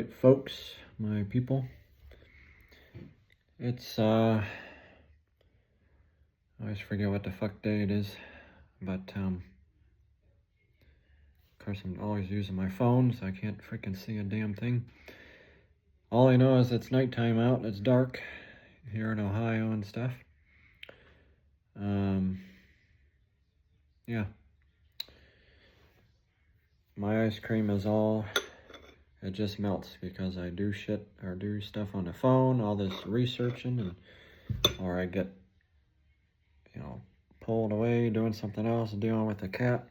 Alright folks, my people, it's I always forget what the fuck day it is, but of course I'm always using my phone, so I can't freaking see a damn thing. All I know is it's nighttime out, it's dark here in Ohio and stuff. Yeah, my ice cream is all, it just melts because I do shit or do stuff on the phone, all this researching, and or I get, you know, pulled away doing something else, dealing with the cat.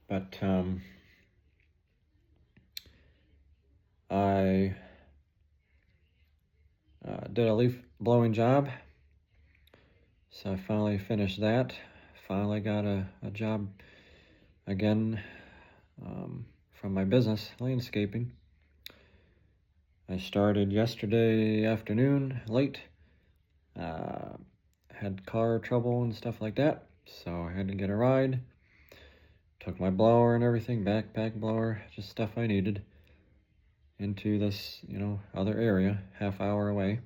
But I did a leaf blowing job, so I finally finished that. Finally got a job again from my business, landscaping. I started yesterday afternoon, late. Had car trouble and stuff like that, so I had to get a ride. Took my blower and everything, backpack blower, just stuff I needed, into this, you know, other area, half hour away,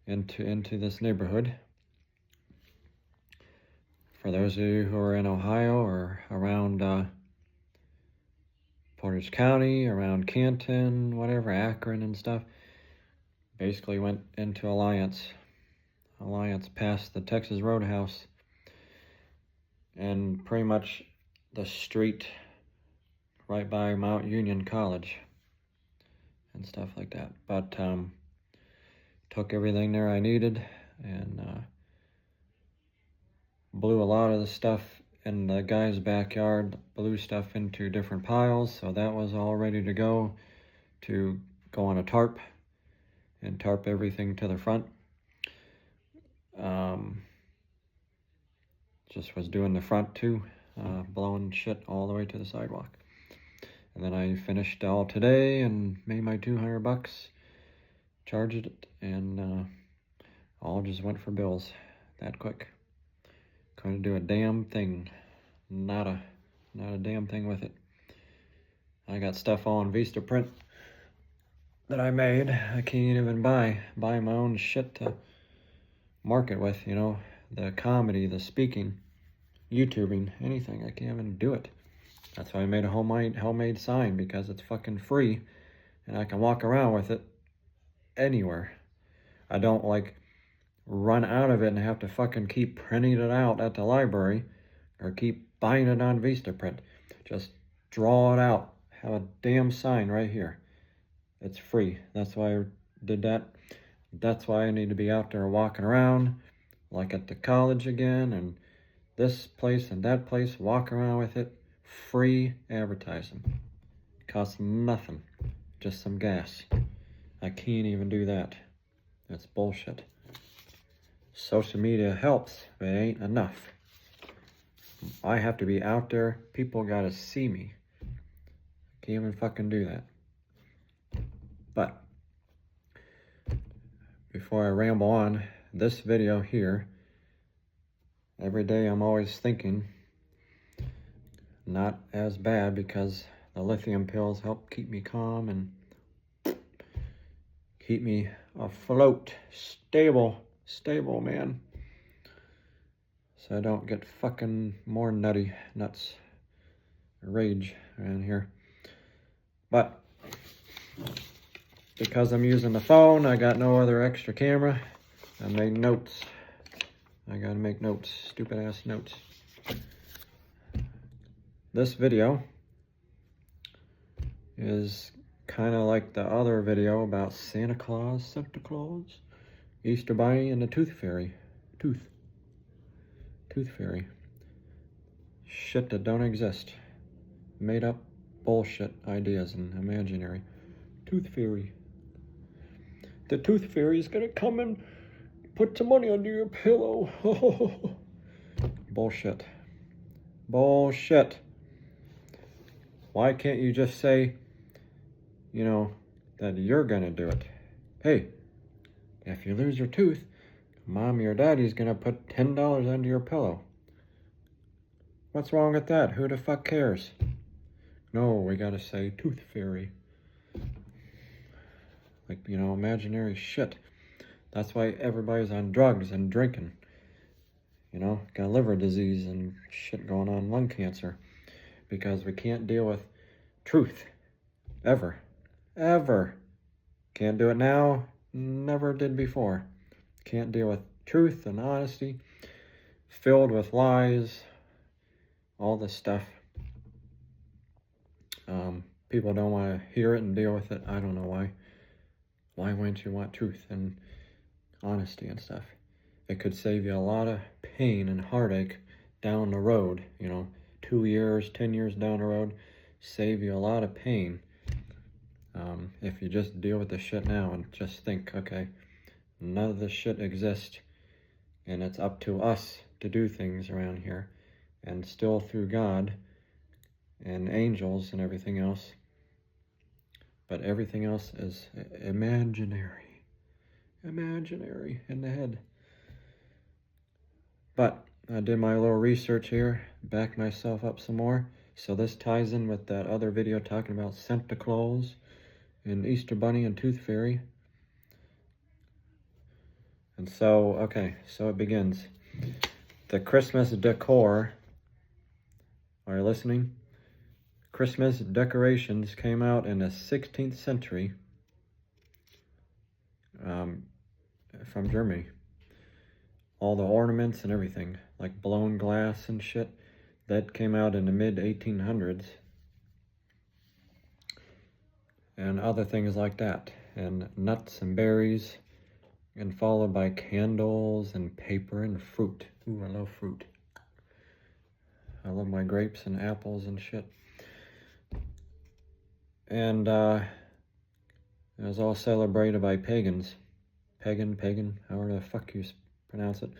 into this neighborhood. For those of you who are in Ohio or around Portage County, around Canton, whatever, Akron and stuff, basically went into Alliance past the Texas Roadhouse, and pretty much the street right by Mount Union College and stuff like that. But took everything there I needed and blew a lot of the stuff in the guy's backyard, blew stuff into different piles, so that was all ready to go on a tarp and tarp everything to the front. Just was doing the front too, blowing shit all the way to the sidewalk. And then I finished all today and made my $200, charged it, and all just went for bills that quick. Couldn't do a damn thing, not a damn thing with it. I got stuff on Vistaprint that I made. I can't even buy my own shit to market with, you know, the comedy, the speaking, YouTubing, anything. I can't even do it. That's why I made a homemade sign, because it's fucking free and I can walk around with it anywhere. I don't like run out of it and have to fucking keep printing it out at the library or keep buying it on Vistaprint. Just draw it out. Have a damn sign right here. It's free. That's why I did that. That's why I need to be out there walking around, like at the college again, and this place and that place, walk around with it. Free advertising. Costs nothing. Just some gas. I can't even do that. That's bullshit. Social media helps, but it ain't enough. I have to be out there. People gotta see me. Can't even fucking do that. But before I ramble on, this video here, every day I'm always thinking, not as bad, because the lithium pills help keep me calm and keep me afloat, stable, man. So I don't get fucking more nuts, rage around here. But because I'm using the phone, I got no other extra camera. I made notes. I gotta make notes, stupid ass notes. This video is kind of like the other video about Santa Claus, Easter Bunny, and the Tooth Fairy. Tooth Fairy. Shit that don't exist. Made up bullshit ideas and imaginary. Tooth Fairy. The Tooth Fairy is gonna come and put some money under your pillow. Bullshit. Bullshit. Why can't you just say, you know, that you're gonna do it? Hey, if you lose your tooth, mommy or daddy's gonna put $10 under your pillow. What's wrong with that? Who the fuck cares? No, we gotta say tooth fairy. Like, you know, imaginary shit. That's why everybody's on drugs and drinking. You know, got liver disease and shit going on, lung cancer. Because we can't deal with truth. Ever. Ever. Can't do it now. Never did before. Can't deal with truth and honesty. Filled with lies. All this stuff. People don't want to hear it and deal with it. I don't know why. Why wouldn't you want truth and honesty and stuff? It could save you a lot of pain and heartache down the road. You know, 2 years, 10 years down the road. Save you a lot of pain. If you just deal with the shit now and just think, okay, none of this shit exists, and it's up to us to do things around here, and still through God and angels and everything else, but everything else is imaginary in the head. But I did my little research here, backed myself up some more, so this ties in with that other video talking about Santa Claus and Easter Bunny and Tooth Fairy. And so, okay, so it begins. The Christmas decor, are you listening? Christmas decorations came out in the 16th century from Germany. All the ornaments and everything, like blown glass and shit, that came out in the mid-1800s. And other things like that, and nuts and berries, and followed by candles and paper and fruit. Ooh, I love fruit. I love my grapes and apples and shit. And it was all celebrated by pagans. Pagan, however the fuck you pronounce it.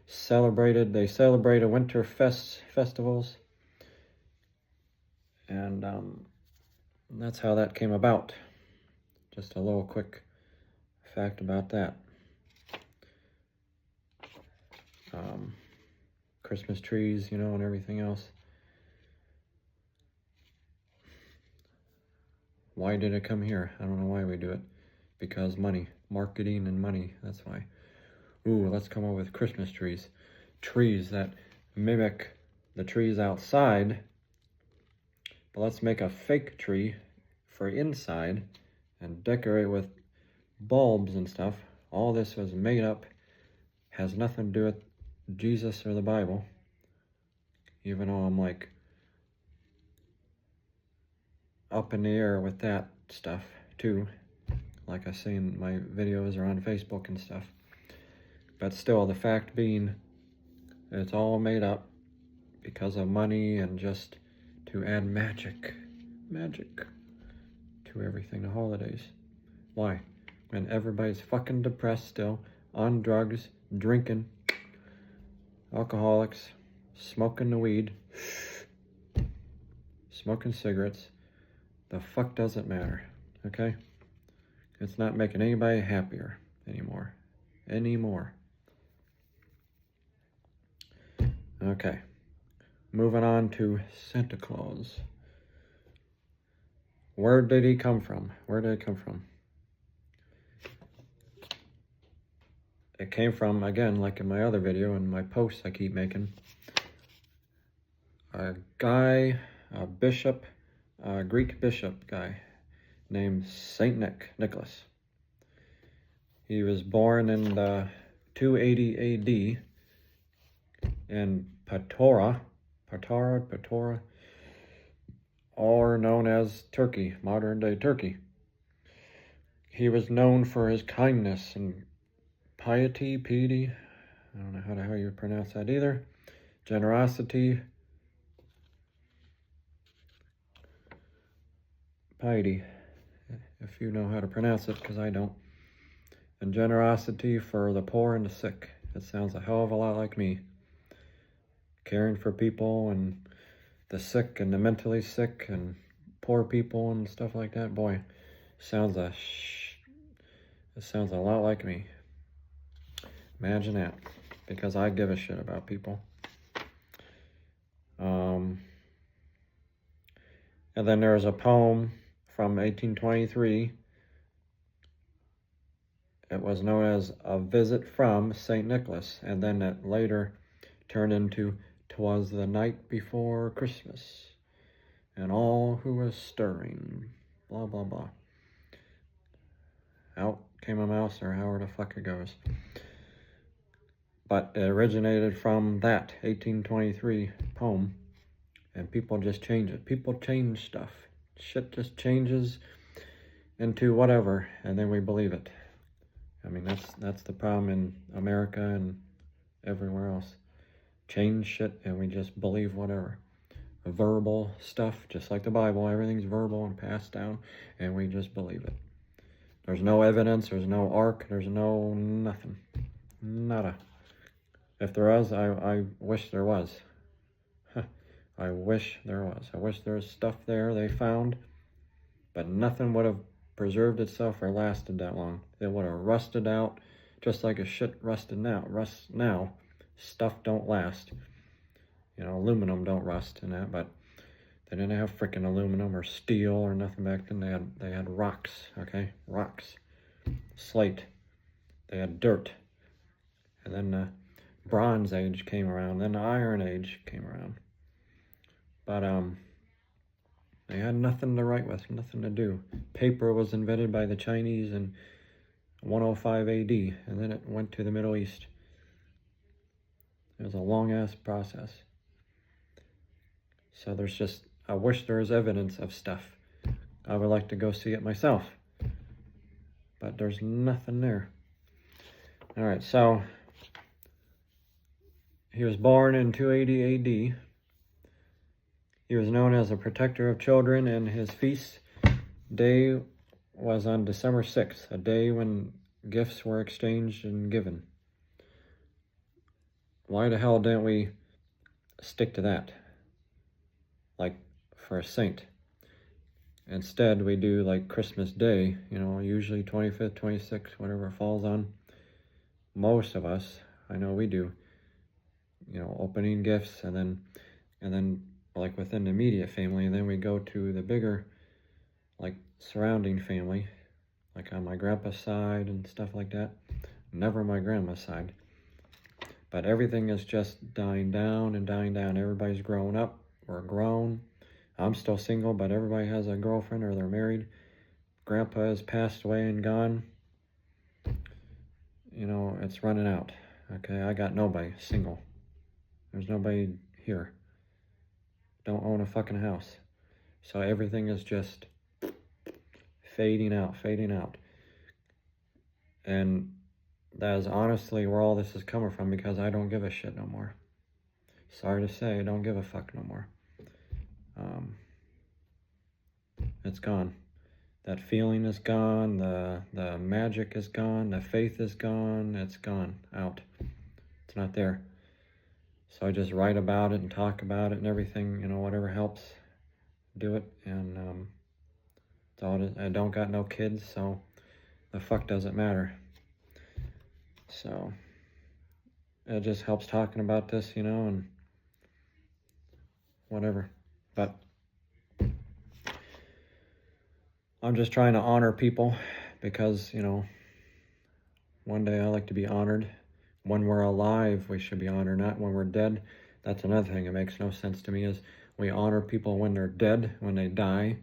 They celebrated winter festivals. And that's how that came about. Just a little quick fact about that. Christmas trees, you know, and everything else. Why did it come here? I don't know why we do it. Because money. Marketing and money. That's why. Ooh, let's come up with Christmas trees. Trees that mimic the trees outside. But let's make a fake tree for inside and decorate with bulbs and stuff. All this was made up. Has nothing to do with Jesus or the Bible. Even though I'm like up in the air with that stuff too. Like I say in my videos or on Facebook and stuff. But still, the fact being, it's all made up because of money and just to add magic to everything, the holidays. Why? When everybody's fucking depressed still, on drugs, drinking, alcoholics, smoking the weed, smoking cigarettes, the fuck does it matter, okay? It's not making anybody happier anymore. Okay, moving on to Santa Claus. Where did he come from? It came from, again, like in my other video and my posts I keep making, a Greek bishop guy named Saint Nicholas. He was born in the 280 AD in Patara, or known as Turkey, modern day Turkey. He was known for his kindness and piety, I don't know how you pronounce that either, generosity, piety, if you know how to pronounce it, because I don't, and generosity for the poor and the sick. It sounds a hell of a lot like me. Caring for people and the sick and the mentally sick and poor people and stuff like that. Boy, it sounds a lot like me. Imagine that, because I give a shit about people. And then there's a poem from 1823. It was known as A Visit from St. Nicholas, and then it later turned into 'Twas the Night Before Christmas, and all who was stirring, blah, blah, blah. Out came a mouse, or however the fuck it goes. But it originated from that 1823 poem, and people just change it. People change stuff. Shit just changes into whatever, and then we believe it. I mean, that's the problem in America and everywhere else. Change shit, and we just believe whatever. Verbal stuff, just like the Bible, everything's verbal and passed down, and we just believe it. There's no evidence, there's no ark, there's no nothing. Nada. If there was, I wish there was. I wish there was. I wish there was stuff there they found, but nothing would have preserved itself or lasted that long. It would have rusted out, just like a shit rusted now. Rust now. Stuff don't last. You know, aluminum don't rust and that, but they didn't have freaking aluminum or steel or nothing back then. They had rocks, okay? Rocks. Slate. They had dirt. And then the Bronze Age came around. Then the Iron Age came around. But they had nothing to write with, nothing to do. Paper was invented by the Chinese in 105 AD, and then it went to the Middle East. It was a long-ass process. So there's just, I wish there was evidence of stuff. I would like to go see it myself. But there's nothing there. All right, so he was born in 280 AD. He was known as a protector of children, and his feast day was on December 6th, a day when gifts were exchanged and given. Why the hell didn't we stick to that? Like for a saint. Instead, we do like Christmas Day, you know, usually 25th, 26th, whatever it falls on. Most of us, I know we do, you know, opening gifts, and then like within the immediate family, and then we go to the bigger, like surrounding family, like on my grandpa's side and stuff like that. Never my grandma's side. But everything is just dying down and dying down. Everybody's growing up. We're grown. I'm still single, but everybody has a girlfriend or they're married. Grandpa has passed away and gone. You know, it's running out. Okay, I got nobody, single. There's nobody here. Don't own a fucking house. So everything is just fading out, fading out. And that is honestly where all this is coming from, because I don't give a shit no more. Sorry to say, I don't give a fuck no more. It's gone. That feeling is gone, the magic is gone, the faith is gone, it's gone, out. It's not there. So I just write about it and talk about it and everything, you know, whatever helps, do it. And it's all it is. I don't got no kids, so the fuck doesn't matter. So it just helps talking about this, you know, and whatever. But I'm just trying to honor people, because, you know, one day I like to be honored. When we're alive, we should be honored, not when we're dead. That's another thing that makes no sense to me, is we honor people when they're dead, when they die.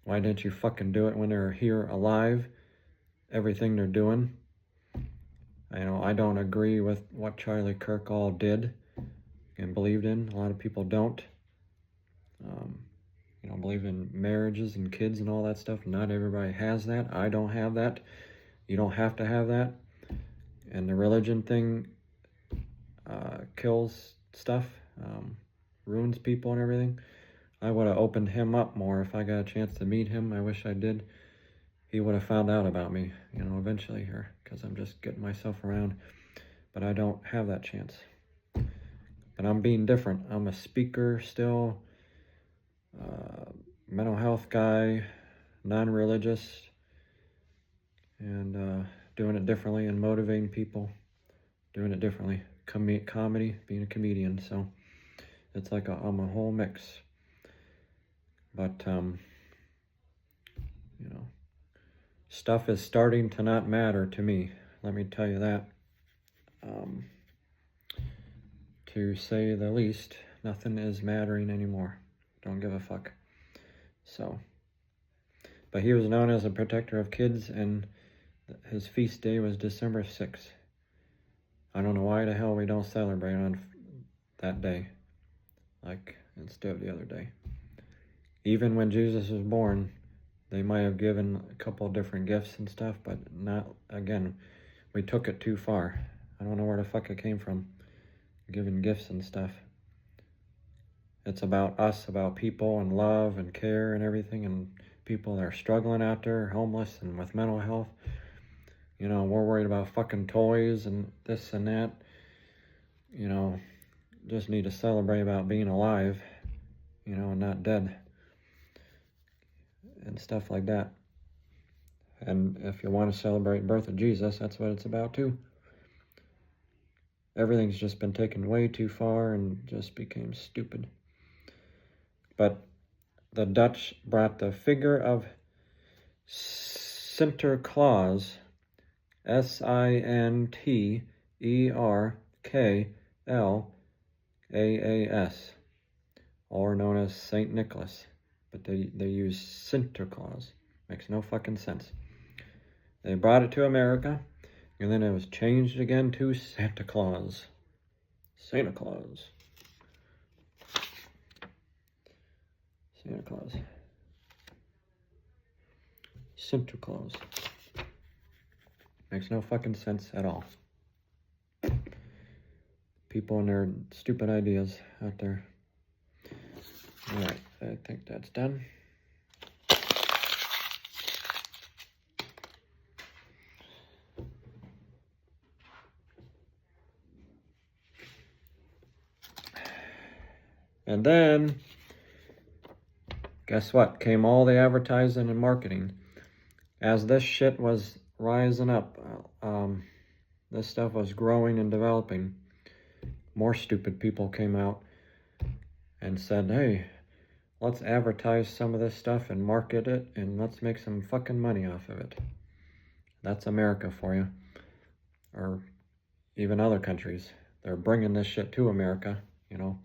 Why didn't you fucking do it when they're here alive? Everything they're doing. You know, I don't agree with what Charlie Kirk all did and believed in. A lot of people don't. You know, believe in marriages and kids and all that stuff. Not everybody has that. I don't have that. You don't have to have that. And the religion thing kills stuff, ruins people and everything. I would have opened him up more if I got a chance to meet him. I wish I did. He would have found out about me, you know, eventually here, because I'm just getting myself around. But I don't have that chance. But I'm being different. I'm a speaker still, mental health guy, non-religious, and doing it differently and motivating people, doing it differently. Comedy, being a comedian, so it's like I'm a whole mix. But, you know, stuff is starting to not matter to me. Let me tell you that. To say the least, nothing is mattering anymore. Don't give a fuck. So, but he was known as a protector of kids, and his feast day was December 6th. I don't know why the hell we don't celebrate on that day, like instead of the other day. Even when Jesus was born, they might have given a couple different gifts and stuff, but not, again, we took it too far. I don't know where the fuck it came from, giving gifts and stuff. It's about us, about people and love and care and everything, and people that are struggling out there, homeless and with mental health. You know, we're worried about fucking toys and this and that. You know, just need to celebrate about being alive, you know, and not dead. And stuff like that. And if you want to celebrate the birth of Jesus, that's what it's about too. Everything's just been taken way too far and just became stupid. But the Dutch brought the figure of Sinterklaas, Sinterklaas, or known as Saint Nicholas. But they use Sinterklaas. Makes no fucking sense. They brought it to America, and then it was changed again to Santa Claus. Santa Claus. Santa Claus. Sinterklaas. Makes no fucking sense at all. People and their stupid ideas out there. Alright, I think that's done. And then, guess what? Came all the advertising and marketing. As this shit was rising up, this stuff was growing and developing, more stupid people came out and said, hey, let's advertise some of this stuff and market it, and let's make some fucking money off of it. That's America for you. Or even other countries. They're bringing this shit to America, you know,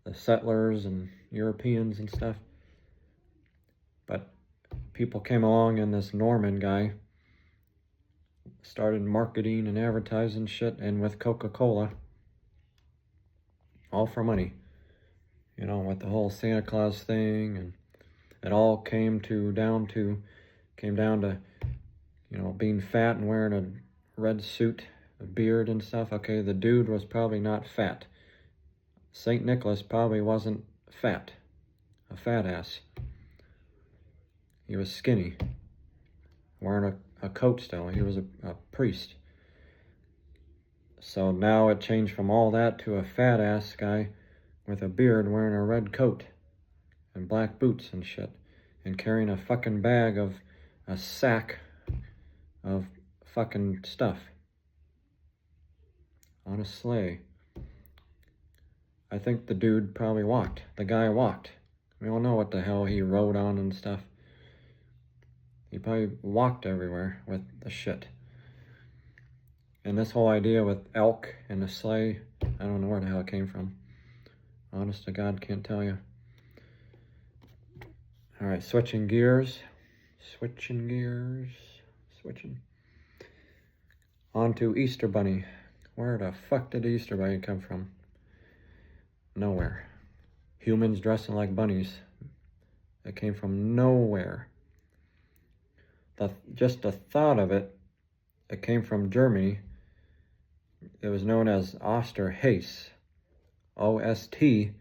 the settlers and Europeans and stuff. But people came along, and this Norman guy started marketing and advertising shit, and with Coca-Cola, all for money. You know, with the whole Santa Claus thing, and it all came down to, you know, being fat and wearing a red suit, a beard and stuff. Okay, the dude was probably not fat. St. Nicholas probably wasn't fat, a fat ass. He was skinny, wearing a coat still. He was a priest. So now it changed from all that to a fat ass guy with a beard wearing a red coat and black boots and shit, and carrying a fucking bag of a sack of fucking stuff on a sleigh. I think the dude probably walked. The guy walked. We don't know what the hell he rode on and stuff. He probably walked everywhere with the shit. And this whole idea with elk and the sleigh, I don't know where the hell it came from. Honest to God, can't tell you. Alright, switching gears. On to Easter Bunny. Where the fuck did the Easter Bunny come from? Nowhere. Humans dressing like bunnies. It came from nowhere. Just the thought of it, it came from Germany. It was known as Osterhase. Osterhase.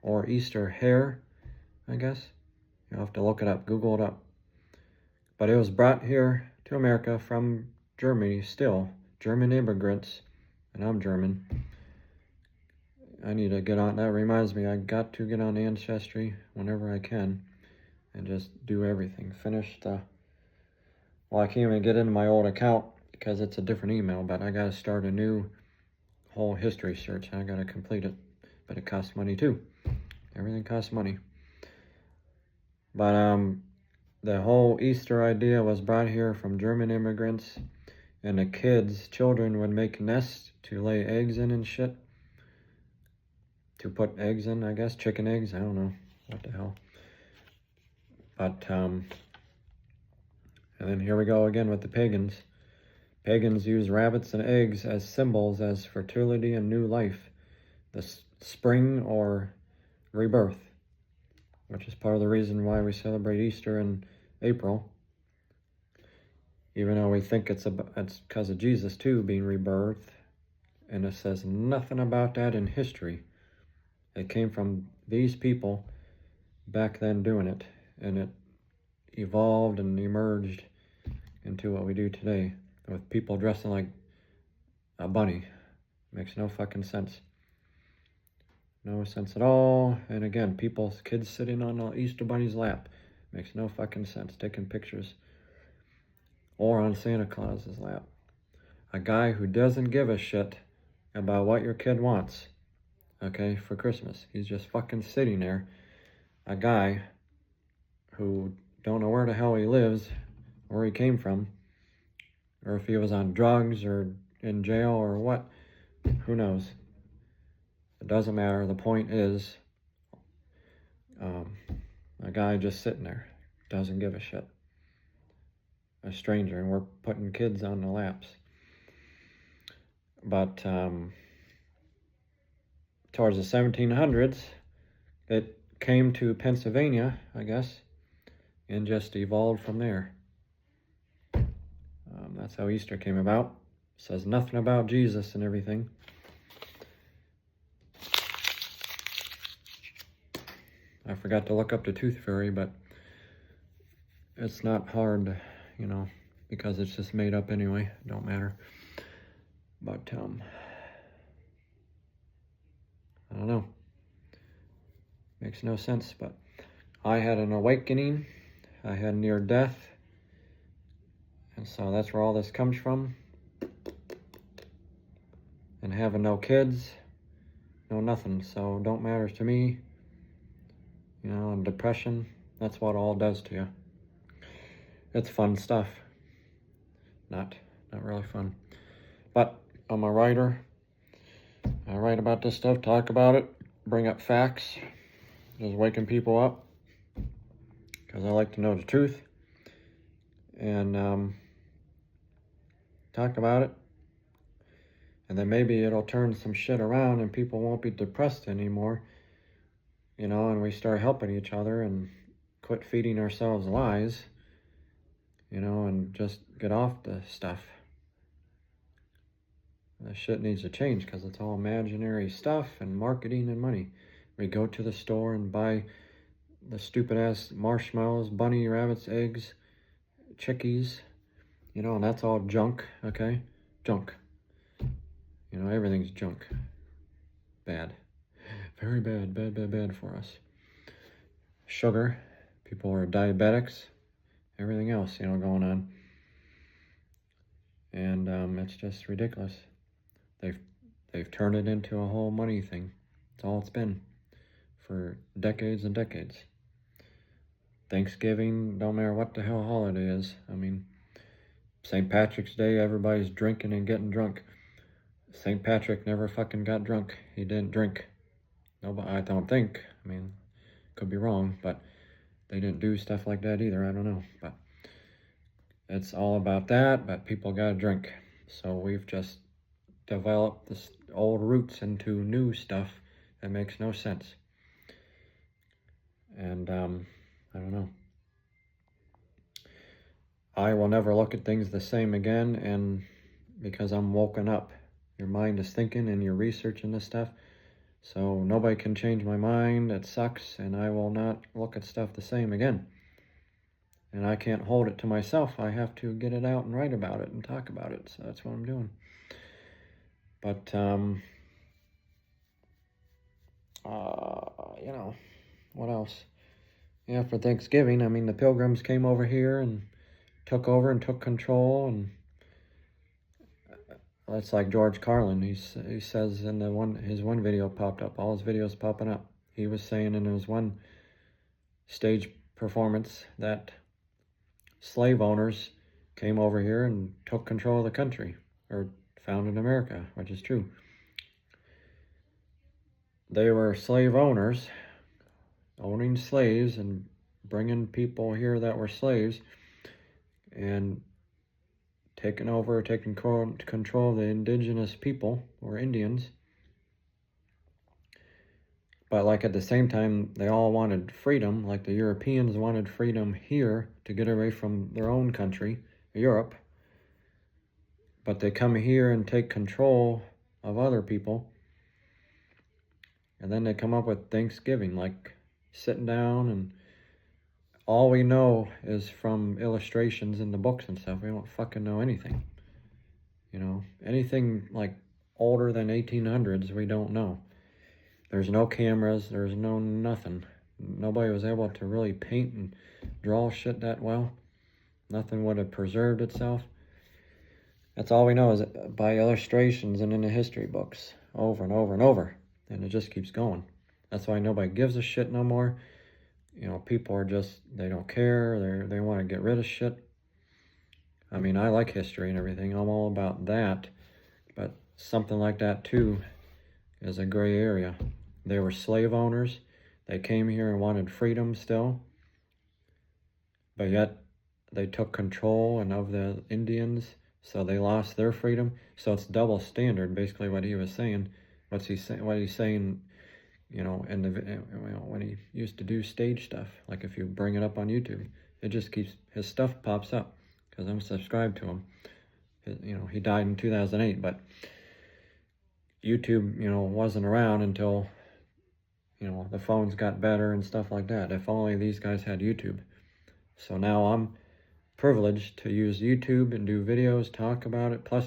Or Easter hare, I guess. You'll have to look it up, Google it up. But it was brought here to America from Germany still. German immigrants. And I'm German. I need to get on, that reminds me, I got to get on Ancestry whenever I can. And just do everything. Finish the, well, I can't even get into my old account because it's a different email, but I gotta start a new whole history search. I gotta complete it, but it costs money too. Everything costs money. But the whole Easter idea was brought here from German immigrants, and the children would make nests to lay eggs in and shit. To put eggs in, I guess, chicken eggs, I don't know, what the hell. But, and then here we go again with the pagans. Pagans use rabbits and eggs as symbols as fertility and new life, the spring or rebirth, which is part of the reason why we celebrate Easter in April. Even though we think it's because of Jesus too being rebirthed, and it says nothing about that in history. It came from these people back then doing it, and it evolved and emerged into what we do today with people dressing like a bunny. Makes no fucking sense. No sense at all. And again, kids sitting on the Easter Bunny's lap. Makes no fucking sense. Taking pictures. Or on Santa Claus's lap. A guy who doesn't give a shit about what your kid wants, okay, for Christmas. He's just fucking sitting there. A guy who don't know where the hell he lives, where he came from, or if he was on drugs or in jail or what. Who knows? It doesn't matter. The point is, a guy just sitting there, doesn't give a shit. A stranger, and we're putting kids on the laps. But towards the 1700s, it came to Pennsylvania, I guess, and just evolved from there. That's how Easter came about. It says nothing about Jesus and everything. I forgot to look up the tooth fairy, but it's not hard, you know, because it's just made up anyway. Don't matter. But, I don't know. Makes no sense, but I had an awakening. I had near death. And so that's where all this comes from. And having no kids, no nothing. So don't matter to me. You know, and depression, that's what it all does to you. It's fun stuff. Not really fun. But I'm a writer. I write about this stuff, talk about it, bring up facts, just waking people up. Because I like to know the truth. And talk about it. And then maybe it'll turn some shit around and people won't be depressed anymore. You know, and we start helping each other and quit feeding ourselves lies. You know, and just get off the stuff. That shit needs to change because it's all imaginary stuff and marketing and money. We go to the store and buy the stupid ass marshmallows, bunny rabbits, eggs, chickies, you know, and that's all junk, okay? Junk. You know, everything's junk. Bad. Very bad, bad for us. Sugar. People are diabetics. Everything else, you know, going on. And it's just ridiculous. They've turned it into a whole money thing. It's all it's been for decades and decades. Thanksgiving, don't matter what the hell holiday is. I mean, St. Patrick's Day, everybody's drinking and getting drunk. St. Patrick never fucking got drunk. He didn't drink. No, I don't think. I mean, could be wrong, but they didn't do stuff like that either. I don't know, but it's all about that, but people gotta drink. So we've just developed this old roots into new stuff that makes no sense. And I don't know. I will never look at things the same again, and because I'm woken up. Your mind is thinking and you're researching this stuff. So nobody can change my mind. It sucks, and I will not look at stuff the same again. And I can't hold it to myself. I have to get it out and write about it and talk about it. So that's what I'm doing. But, you know, what else? Yeah, for Thanksgiving, I mean, the Pilgrims came over here and took over and took control. And that's like George Carlin. He says in his one video popped up. All his videos popping up. he was saying in his one stage performance that slave owners came over here and took control of the country, or founded America, which is true. They were slave owners, owning slaves and bringing people here that were slaves and taking control of the indigenous people, or Indians. But like at the same time, they all wanted freedom, like the Europeans wanted freedom here to get away from their own country, Europe. But they come here and take control of other people. And then they come up with Thanksgiving, like sitting down, and all we know is from illustrations in the books and stuff. We don't fucking know anything. You know, anything like older than 1800s, we don't know. There's no cameras, there's no nothing. Nobody was able to really paint and draw shit that well. Nothing would have preserved itself. That's all we know is by illustrations and in the history books, over and over and over. And it just keeps going. That's why nobody gives a shit no more. You know, people are just, they don't care. They want to get rid of shit. I mean, I like history and everything. I'm all about that. But something like that, too, is a gray area. They were slave owners. They came here and wanted freedom still. But yet, they took control and of the Indians, so they lost their freedom. So it's double standard, basically, what he was saying. What he's saying, you know, when he used to do stage stuff. Like if you bring it up on YouTube, it just keeps, his stuff pops up because I'm subscribed to him. You know, he died in 2008, but YouTube, you know, wasn't around until, you know, the phones got better and stuff like that. If only these guys had YouTube. So now I'm privileged to use YouTube and do videos, talk about it. Plus,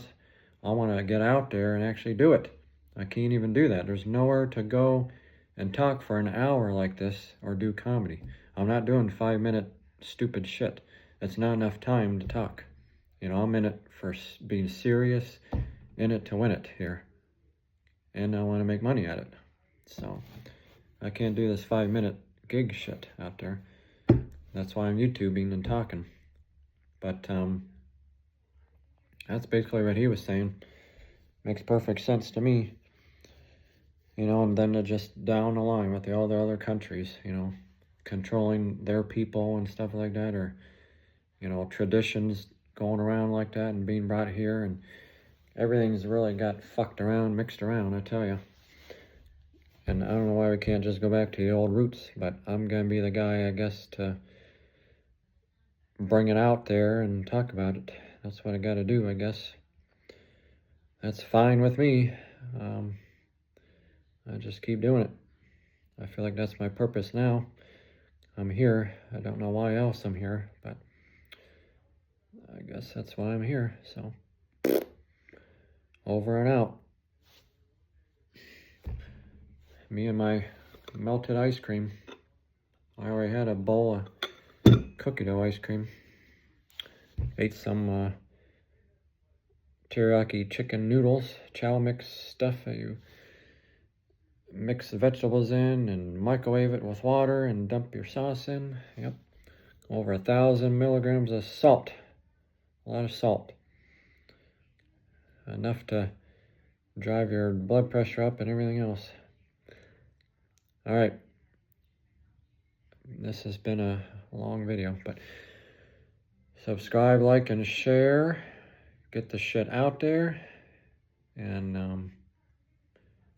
I want to get out there and actually do it. I can't even do that. There's nowhere to go and talk for an hour like this or do comedy. I'm not doing 5-minute stupid shit. It's not enough time to talk. You know, I'm in it for being serious, in it to win it here. And I want to make money at it. So I can't do this 5-minute gig shit out there. That's why I'm YouTubing and talking. But that's basically what he was saying. Makes perfect sense to me. You know, and then just down the line with all the other countries, you know, controlling their people and stuff like that, or, you know, traditions going around like that and being brought here, and everything's really got fucked around, mixed around, I tell you. And I don't know why we can't just go back to the old roots, but I'm going to be the guy, I guess, to bring it out there and talk about it. That's what I got to do, I guess. That's fine with me. I just keep doing it. I feel like that's my purpose now. I'm here. I don't know why else I'm here, but I guess that's why I'm here. So, over and out. Me and my melted ice cream. I already had a bowl of cookie dough ice cream. Ate some teriyaki chicken noodles, chow mix stuff that you mix the vegetables in and microwave it with water and dump your sauce in. Yep. Over 1,000 milligrams of salt. A lot of salt. Enough to drive your blood pressure up and everything else. All right. This has been a long video, but subscribe, like, and share. Get the shit out there. And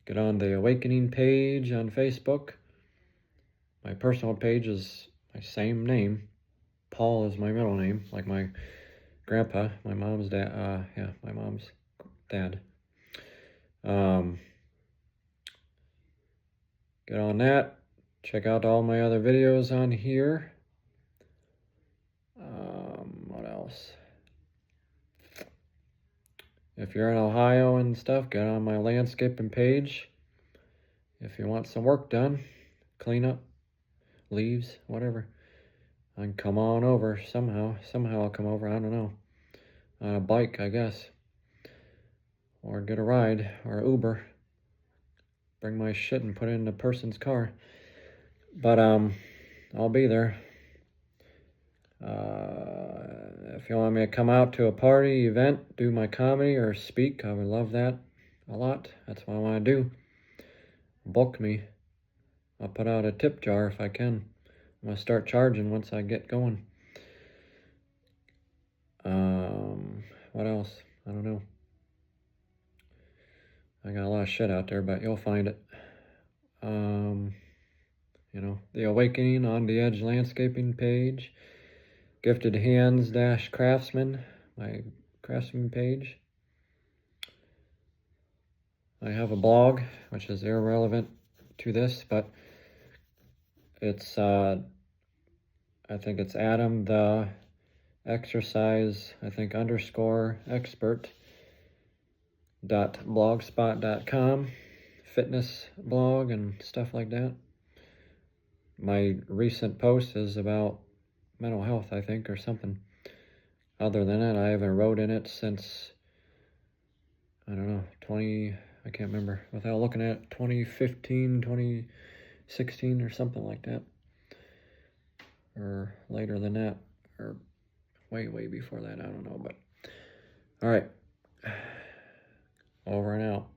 get on the Awakening page on Facebook. My personal page is my same name. Paul is my middle name, like my grandpa, my mom's dad. My mom's dad. Get on that. Check out all my other videos on here. What else? If you're in Ohio and stuff, get on my landscaping page. If you want some work done, clean up, leaves, whatever, I can come on over somehow. Somehow I'll come over, I don't know. On a bike, I guess. Or get a ride, or Uber. Bring my shit and put it in the person's car. But I'll be there. If you want me to come out to a party, event, do my comedy, or speak, I would love that a lot. That's what I want to do. Book me. I'll put out a tip jar if I can. I'm going to start charging once I get going. What else? I don't know. I got a lot of shit out there, but you'll find it. You know, the Awakening on the Edge landscaping page. Gifted Hands-Craftsman, my craftsman page. I have a blog, which is irrelevant to this, but it's, I think it's Adam the Exercise, _ expert .blogspot.com, fitness blog and stuff like that. My recent post is about mental health, I think, or something. Other than that, I haven't wrote in it since, I don't know, I can't remember, without looking at it, 2015, 2016 or something like that. Or later than that, or way before that, I don't know, but all right. Over and out.